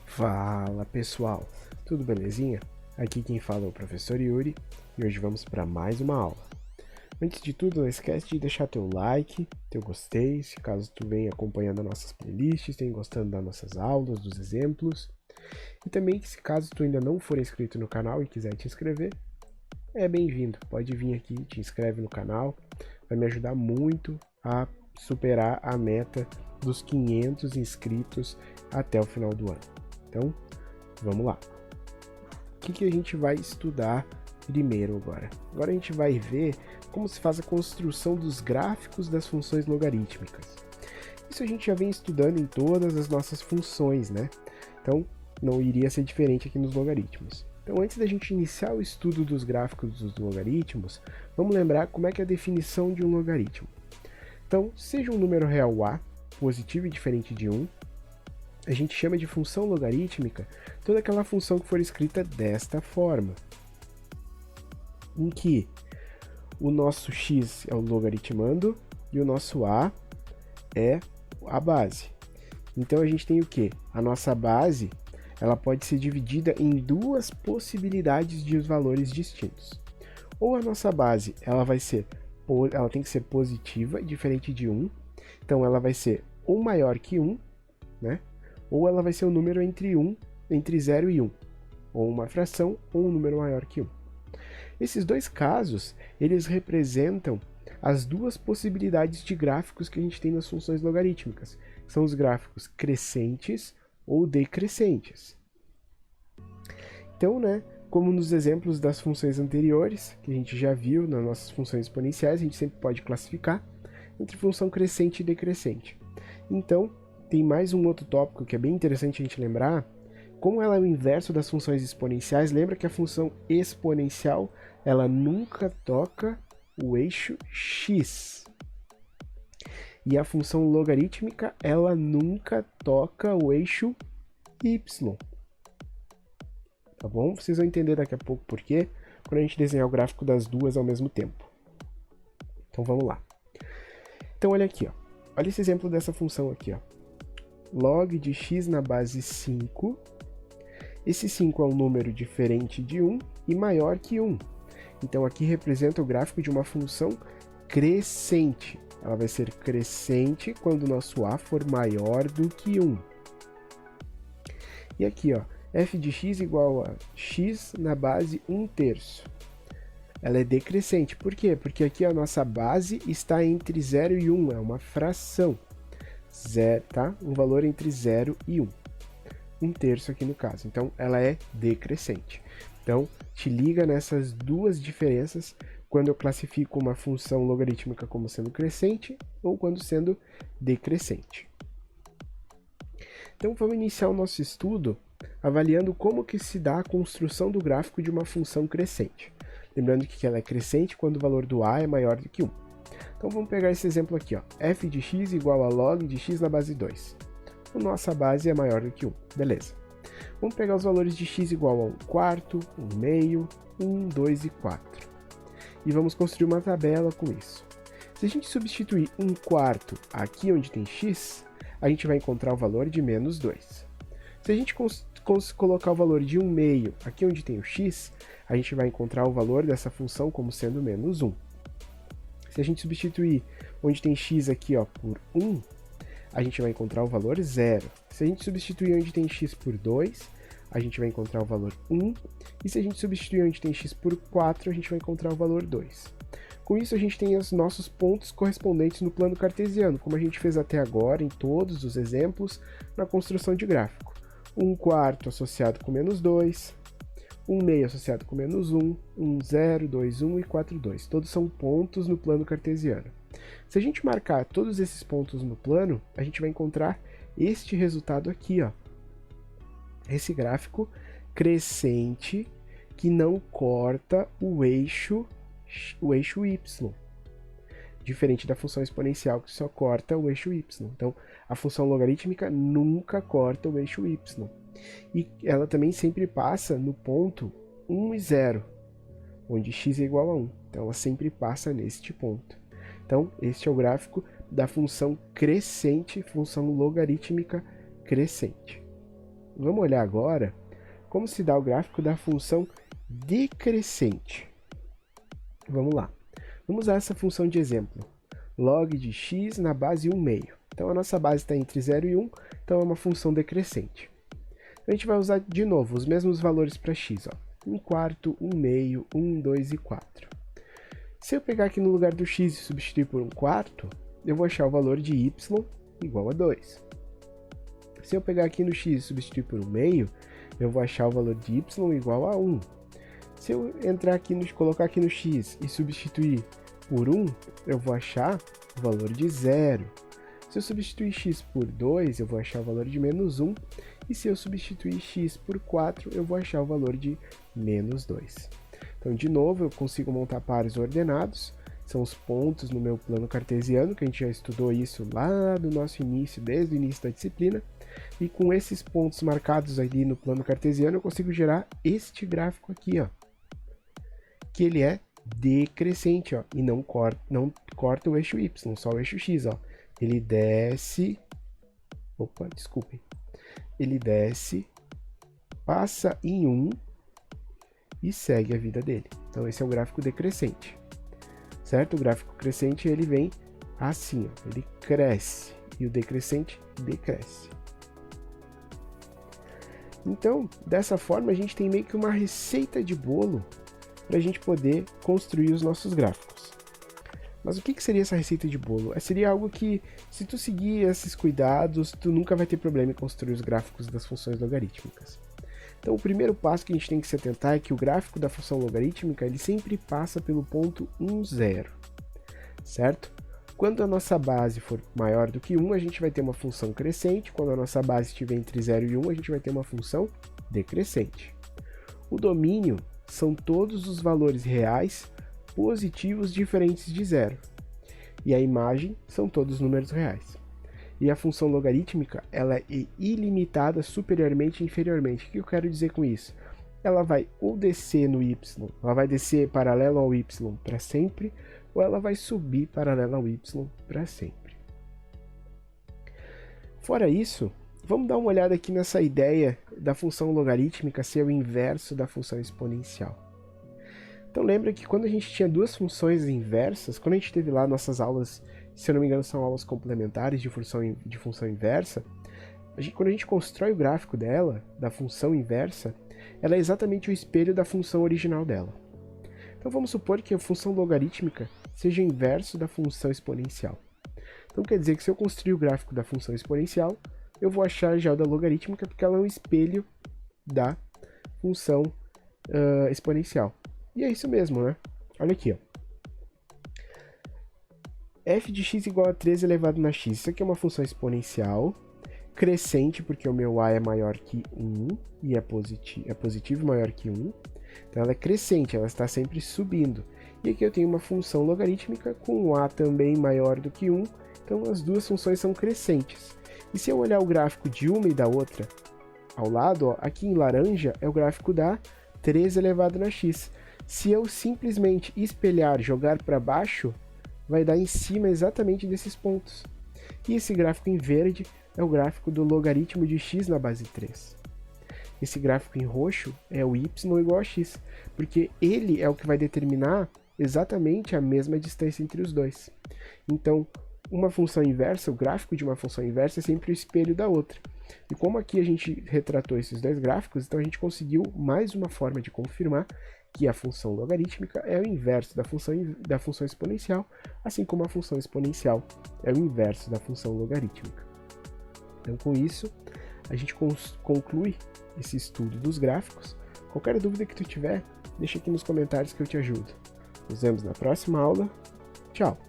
Fala pessoal, tudo belezinha? Aqui quem fala é o professor Yuri e hoje vamos para mais uma aula. Antes de tudo, não esquece de deixar teu like, teu gostei, se caso tu venha acompanhando as nossas playlists, tenha gostando das nossas aulas, dos exemplos. E também se caso tu ainda não for inscrito no canal e quiser te inscrever, é bem-vindo, pode vir aqui, te inscreve no canal, vai me ajudar muito a superar a meta dos 500 inscritos até o final do ano. Então, vamos lá. O que a gente vai estudar primeiro agora? Agora a gente vai ver como se faz a construção dos gráficos das funções logarítmicas. Isso a gente já vem estudando em todas as nossas funções, né? Então, não iria ser diferente aqui nos logaritmos. Então, antes da gente iniciar o estudo dos gráficos dos logaritmos, vamos lembrar como é que é a definição de um logaritmo. Então, seja um número real A, positivo e diferente de 1, a gente chama de função logarítmica toda aquela função que for escrita desta forma, em que o nosso x é o logaritmando e o nosso a é a base. Então a gente tem o que? A nossa base ela pode ser dividida em duas possibilidades de valores distintos. Ou a nossa base ela tem que ser positiva, diferente de 1, então ela vai ser ou maior que 1, né? Ou ela vai ser um número entre 0 e 1, ou uma fração, ou um número maior que 1. Esses dois casos, eles representam as duas possibilidades de gráficos que a gente tem nas funções logarítmicas. São os gráficos crescentes ou decrescentes. Então, né, como nos exemplos das funções anteriores, que a gente já viu nas nossas funções exponenciais, a gente sempre pode classificar entre função crescente e decrescente. Então, tem mais um outro tópico que é bem interessante a gente lembrar. Como ela é o inverso das funções exponenciais, lembra que a função exponencial ela nunca toca o eixo x. E a função logarítmica ela nunca toca o eixo y. Tá bom? Vocês vão entender daqui a pouco por quê, quando a gente desenhar o gráfico das duas ao mesmo tempo. Então vamos lá. Então olha aqui, ó. Olha esse exemplo dessa função aqui, ó. Log de x na base 5. Esse 5 é um número diferente de 1 e maior que 1. Então aqui representa o gráfico de uma função crescente. Ela vai ser crescente quando o nosso a for maior do que 1. E aqui, ó, f de x igual a x na base 1/3. Ela é decrescente. Por quê? Porque aqui a nossa base está entre 0 e 1, é uma fração. 0, tá? Um valor entre 0 e 1. 1/3 aqui no caso. Então, ela é decrescente. Então, te liga nessas duas diferenças quando eu classifico uma função logarítmica como sendo crescente ou quando sendo decrescente. Então, vamos iniciar o nosso estudo avaliando como que se dá a construção do gráfico de uma função crescente. Lembrando que ela é crescente quando o valor do a é maior do que 1. Então vamos pegar esse exemplo aqui, ó. F de x igual a log de x na base 2. A nossa base é maior do que 1, beleza. Vamos pegar os valores de x igual a 1/4, 1/2, 1, 2 e 4. E vamos construir uma tabela com isso. Se a gente substituir 1/4 aqui onde tem x, a gente vai encontrar o valor de menos 2. Se a gente colocar o valor de 1/2 aqui onde tem o x, a gente vai encontrar o valor dessa função como sendo menos 1. Se a gente substituir onde tem x aqui, ó, por 1, a gente vai encontrar o valor 0. Se a gente substituir onde tem x por 2, a gente vai encontrar o valor 1. E se a gente substituir onde tem x por 4, a gente vai encontrar o valor 2. Com isso, a gente tem os nossos pontos correspondentes no plano cartesiano, como a gente fez até agora em todos os exemplos na construção de gráfico. 1/4 associado com menos 2, 1/2 associado com menos 1, 1, 0, 2, 1 e 4, 2. Todos são pontos no plano cartesiano. Se a gente marcar todos esses pontos no plano, a gente vai encontrar este resultado aqui, ó. Esse gráfico crescente que não corta o eixo y. Diferente da função exponencial que só corta o eixo y. Então, a função logarítmica nunca corta o eixo y. E ela também sempre passa no ponto 1 e 0, onde x é igual a 1. Então, ela sempre passa neste ponto. Então, este é o gráfico da função crescente, função logarítmica crescente. vamos olhar agora como se dá o gráfico da função decrescente. Vamos lá. Vamos usar essa função de exemplo. Log de x na base 1 meio. Então a nossa base está entre 0 e 1, então é uma função decrescente. A gente vai usar de novo os mesmos valores para x. 1 quarto, 1 meio, 1, 2 e 4. Se eu pegar aqui no lugar do x e substituir por 1 quarto, eu vou achar o valor de y igual a 2. Se eu pegar aqui no x e substituir por 1 meio, eu vou achar o valor de y igual a 1. Se eu colocar aqui no x e substituir por 1, eu vou achar o valor de 0. Se eu substituir x por 2, eu vou achar o valor de menos 1. E se eu substituir x por 4, eu vou achar o valor de menos 2. Então, de novo, eu consigo montar pares ordenados. São os pontos no meu plano cartesiano, que a gente já estudou isso lá do nosso início, desde o início da disciplina. E com esses pontos marcados ali no plano cartesiano, eu consigo gerar este gráfico aqui, ó, que ele é decrescente, ó, e não corta o eixo y, só o eixo x, ó. Ele desce, ele desce, passa em 1 e segue a vida dele. Então esse é o gráfico decrescente, certo? O gráfico crescente ele vem assim, ó, ele cresce, e o decrescente decresce. Então, dessa forma, a gente tem meio que uma receita de bolo para a gente poder construir os nossos gráficos. Mas o que seria essa receita de bolo? Seria algo que, se tu seguir esses cuidados, tu nunca vai ter problema em construir os gráficos das funções logarítmicas. Então, o primeiro passo que a gente tem que se atentar é que o gráfico da função logarítmica ele sempre passa pelo ponto 1, 0, certo? Quando a nossa base for maior do que 1, a gente vai ter uma função crescente. Quando a nossa base estiver entre 0 e 1, a gente vai ter uma função decrescente. O domínio são todos os valores reais positivos diferentes de 0. E a imagem são todos os números reais. E a função logarítmica ela é ilimitada superiormente e inferiormente. O que eu quero dizer com isso? Ela vai ou descer no y, ela vai descer paralelo ao y para sempre, ou ela vai subir paralelo ao y para sempre. Fora isso, vamos dar uma olhada aqui nessa ideia da função logarítmica ser o inverso da função exponencial. Então lembra que quando a gente tinha duas funções inversas, quando a gente teve lá nossas aulas, se eu não me engano são aulas complementares de função inversa, quando a gente constrói o gráfico dela, da função inversa, ela é exatamente o espelho da função original dela. Então vamos supor que a função logarítmica seja o inverso da função exponencial. Então quer dizer que se eu construir o gráfico da função exponencial, eu vou achar já o da logarítmica porque ela é um espelho da função exponencial. E é isso mesmo, né? Olha aqui, ó. f de x igual a 3 elevado na x. Isso aqui é uma função exponencial, crescente, porque o meu a é maior que 1, e é positivo maior que 1. Então ela é crescente, ela está sempre subindo. E aqui eu tenho uma função logarítmica com a também maior do que 1, então as duas funções são crescentes. E se eu olhar o gráfico de uma e da outra ao lado, ó, aqui em laranja é o gráfico da 3 elevado na x. Se eu simplesmente espelhar, jogar para baixo, vai dar em cima exatamente desses pontos. E esse gráfico em verde é o gráfico do logaritmo de x na base 3. Esse gráfico em roxo é o y igual a x, porque ele é o que vai determinar exatamente a mesma distância entre os dois. Então, uma função inversa, o gráfico de uma função inversa é sempre o espelho da outra. E como aqui a gente retratou esses dois gráficos, então a gente conseguiu mais uma forma de confirmar que a função logarítmica é o inverso da função exponencial, assim como a função exponencial é o inverso da função logarítmica. Então, com isso, a gente conclui esse estudo dos gráficos. Qualquer dúvida que tu tiver, deixa aqui nos comentários que eu te ajudo. Nos vemos na próxima aula. Tchau!